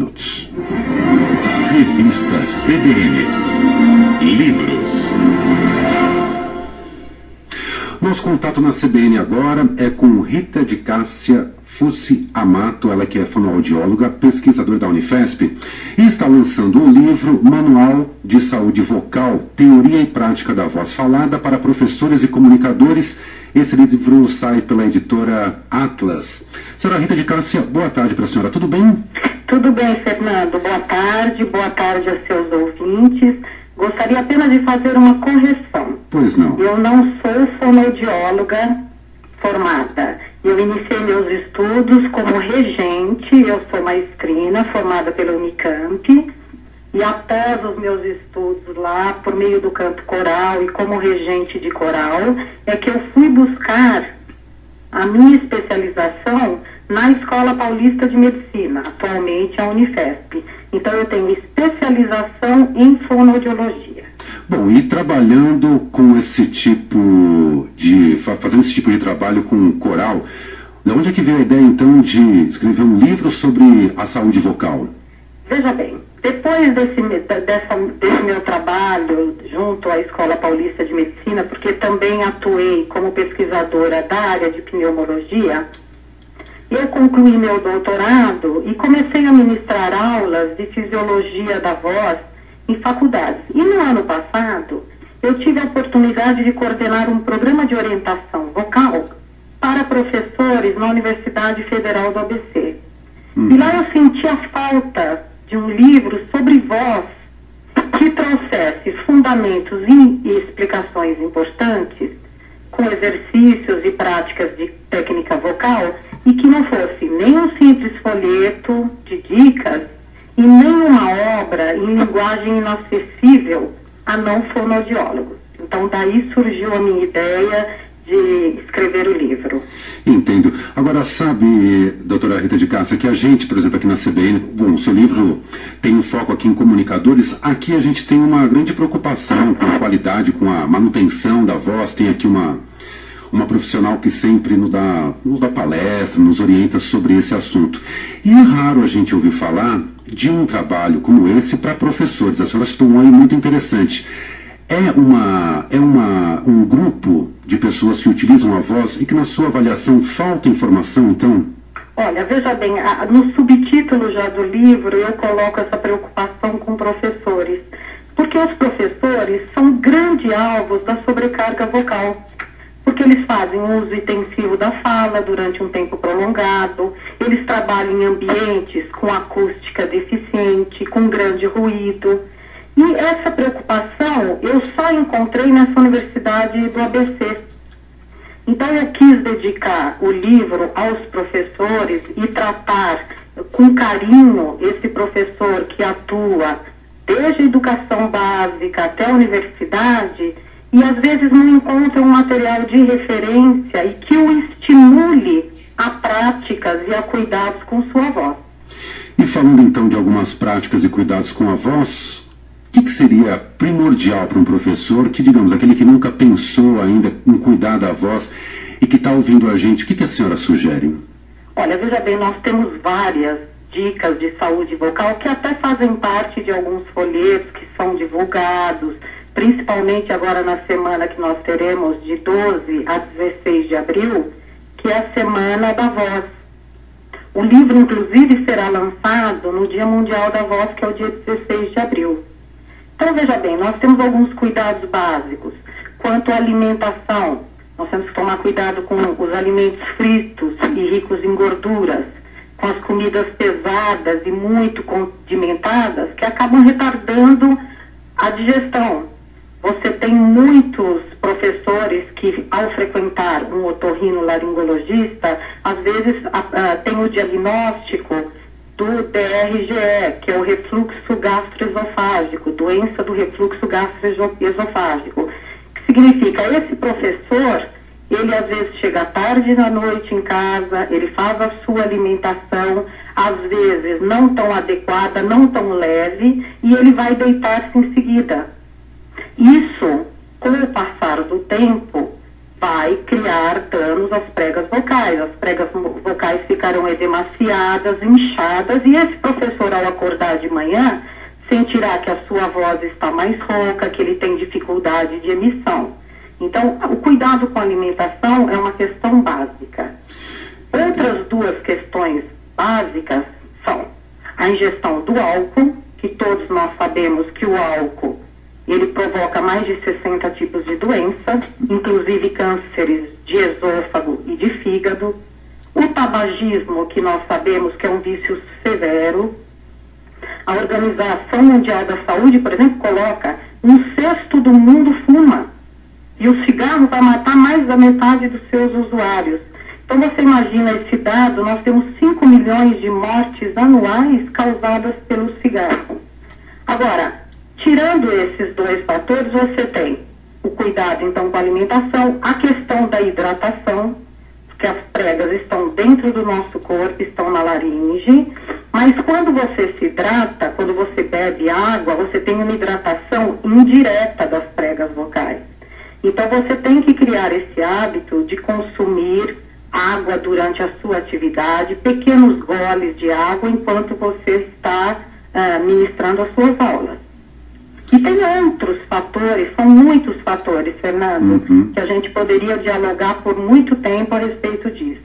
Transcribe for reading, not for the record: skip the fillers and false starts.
minutos. Revista CBN. Livros. Nosso contato na CBN agora é com Rita de Cássia Fussi Amato, ela que é fonoaudióloga, pesquisadora da Unifesp, e está lançando o livro Manual de Saúde Vocal, Teoria e Prática da Voz Falada para Professores e Comunicadores. Esse livro sai pela editora Atlas. Senhora Rita de Cássia, boa tarde para a senhora, tudo bem? Tudo bem, Fernando. Boa tarde aos seus ouvintes. Gostaria apenas de fazer uma correção. Pois não. Eu não sou fonoaudióloga formada. Eu iniciei meus estudos como regente, eu sou maestrina, formada pela Unicamp, e após os meus estudos lá, por meio do canto coral e como regente de coral, é que eu fui buscar a minha especialização na Escola Paulista de Medicina, atualmente a Unifesp. Então eu tenho especialização em fonoaudiologia. Bom, e trabalhando com esse tipo de... fazendo esse tipo de trabalho com coral, de onde é que veio a ideia então de escrever um livro sobre a saúde vocal? Veja bem, depois desse meu trabalho junto à Escola Paulista de Medicina, porque também atuei como pesquisadora da área de pneumologia, eu concluí meu doutorado e comecei a ministrar aulas de fisiologia da voz em faculdades. E no ano passado, eu tive a oportunidade de coordenar um programa de orientação vocal para professores na Universidade Federal do ABC. E lá eu senti a falta de um livro sobre voz que trouxesse fundamentos e explicações importantes, com exercícios e práticas de técnica vocal, e que não fosse nem um simples folheto de dicas e nem uma obra em linguagem inacessível a não fonoaudiólogos. Então daí surgiu a minha ideia de escrever o livro. Entendo. Agora, sabe, doutora Rita de Cássia, que a gente, por exemplo, aqui na CBN, bom, o seu livro tem um foco aqui em comunicadores, aqui a gente tem uma grande preocupação com a qualidade, com a manutenção da voz, tem aqui uma profissional que sempre nos dá palestra, nos orienta sobre esse assunto. E é raro a gente ouvir falar de um trabalho como esse para professores. A senhora citou um aí muito interessante. É um grupo de pessoas que utilizam a voz e que na sua avaliação falta informação, então? Olha, veja bem, no subtítulo já do livro eu coloco essa preocupação com professores, porque os professores são grandes alvos da sobrecarga vocal, porque eles fazem uso intensivo da fala durante um tempo prolongado, eles trabalham em ambientes com acústica deficiente, com grande ruído. E essa preocupação eu só encontrei nessa universidade do ABC. Então eu quis dedicar o livro aos professores e tratar com carinho esse professor que atua desde a educação básica até a universidade e às vezes não encontra um material de referência e que o estimule a práticas e a cuidados com sua voz. E falando então de algumas práticas e cuidados com a voz, o que seria primordial para um professor que, digamos, aquele que nunca pensou ainda em cuidar da voz e que está ouvindo a gente, o que a senhora sugere? Olha, veja bem, nós temos várias dicas de saúde vocal que até fazem parte de alguns folhetos que são divulgados, principalmente agora na semana que nós teremos de 12 a 16 de abril, que é a Semana da Voz. O livro, inclusive, será lançado no Dia Mundial da Voz, que é o dia 16 de abril. Então, veja bem, nós temos alguns cuidados básicos. Quanto à alimentação, nós temos que tomar cuidado com os alimentos fritos e ricos em gorduras, com as comidas pesadas e muito condimentadas, que acabam retardando a digestão. Você tem muitos professores que, ao frequentar um otorrinolaringologista, às vezes tem o diagnóstico do DRGE, que é o refluxo gastroesofágico, doença do refluxo gastroesofágico, que significa esse professor, ele às vezes chega tarde da noite em casa, ele faz a sua alimentação, às vezes não tão adequada, não tão leve, e ele vai deitar-se em seguida. Isso, com o passar do tempo, vai criar danos às pregas vocais. As pregas vocais ficarão edemaciadas, inchadas, e esse professor, ao acordar de manhã, sentirá que a sua voz está mais rouca, que ele tem dificuldade de emissão. Então, o cuidado com a alimentação é uma questão básica. Outras duas questões básicas são a ingestão do álcool, que todos nós sabemos que o álcool ele provoca mais de 60 tipos de doença, inclusive cânceres de esôfago e de fígado. O tabagismo, que nós sabemos que é um vício severo. A Organização Mundial da Saúde, por exemplo, coloca 1/6 do mundo fuma. E o cigarro vai matar mais da metade dos seus usuários. Então você imagina esse dado, nós temos 5 milhões de mortes anuais causadas pelo cigarro. Agora, tirando esses dois fatores, você tem o cuidado, então, com a alimentação, a questão da hidratação, porque as pregas estão dentro do nosso corpo, estão na laringe, mas quando você se hidrata, quando você bebe água, você tem uma hidratação indireta das pregas vocais. Então, você tem que criar esse hábito de consumir água durante a sua atividade, pequenos goles de água enquanto você está ministrando as suas aulas. E tem outros fatores, são muitos fatores, Fernando, que a gente poderia dialogar por muito tempo a respeito disso.